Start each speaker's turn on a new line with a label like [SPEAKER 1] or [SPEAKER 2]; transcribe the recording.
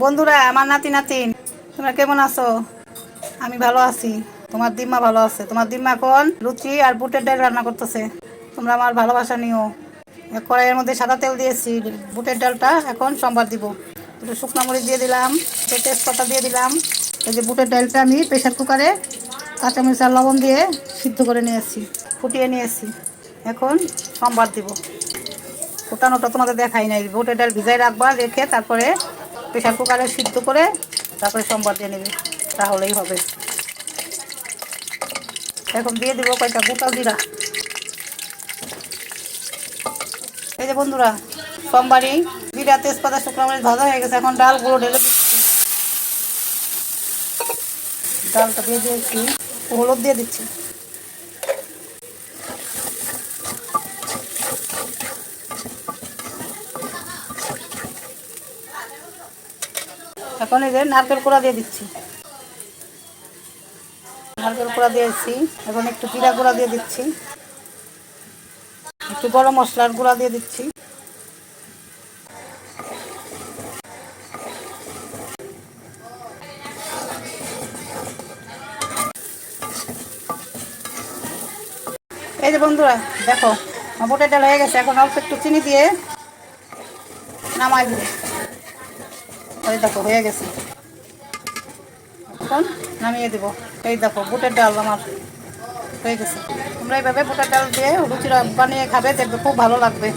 [SPEAKER 1] বন্ধুরা, আমার নাতি নাতিন, তোমরা কেমন আছো? আমি ভালো আছি। তোমার দিম্মা ভালো আছে। তোমার দিম্মা এখন লুচি আর বুটের ডাল রান্না করতেছে। তোমরা আমার ভালোবাসা নিও। কড়াইয়ের মধ্যে সাদা তেল দিয়েছি। বুটের ডালটা এখন সম্বার দিব। একটু শুকনো মরিচ দিয়ে দিলাম, একটু তেজপাতা দিয়ে দিলাম। এই যে বুটের ডালটা আমি প্রেশার কুকারে কাঁচামরিচ আর লবণ দিয়ে সিদ্ধ করে নিয়েছি, ফুটিয়ে নিয়েছি। এখন সম্বার দিব। ফোটানোটা তোমাদের দেখাই নাই। বুটের ডাল ভিজাই রাখবা, রেখে তারপরে প্রেশার কুকারে সিদ্ধ করে তারপরে সম্বার দিয়ে নেবে, তাহলেই হবে। এখন দিয়ে দিব কয়েকটা গোটা জিরা। এই যে বন্ধুরা, সোমবারই জিরা তেজপাতা শুকনো মরিচ ভাজা হয়ে গেছে। এখন ডালগুলো ঢেলে দিচ্ছি। ডালটা দিয়ে দিয়েছি, হলুদ দিয়ে দিচ্ছি। এখন এই যে নারকেল কোড়া দিয়ে দিচ্ছি। নারকেল কোড়া দিয়েছি। এখন একটু জিরা গুঁড়া দিয়ে দিচ্ছি, একটু গরম মশলার গুঁড়া দিয়ে দিচ্ছি। এই যে বন্ধুরা, দেখো বুটের ডাল হয়ে গেছে। এখন অল্প একটু চিনি দিয়ে নামাই দিব। এই দেখো হয়ে গেছে। এখন নামিয়ে দেবো। এই দেখো বুটের ডাল আমার হয়ে গেছে। তোমরা এইভাবে বুটের ডাল দিয়ে লুচি বানিয়ে খাবে, দেখবে খুব ভালো লাগবে।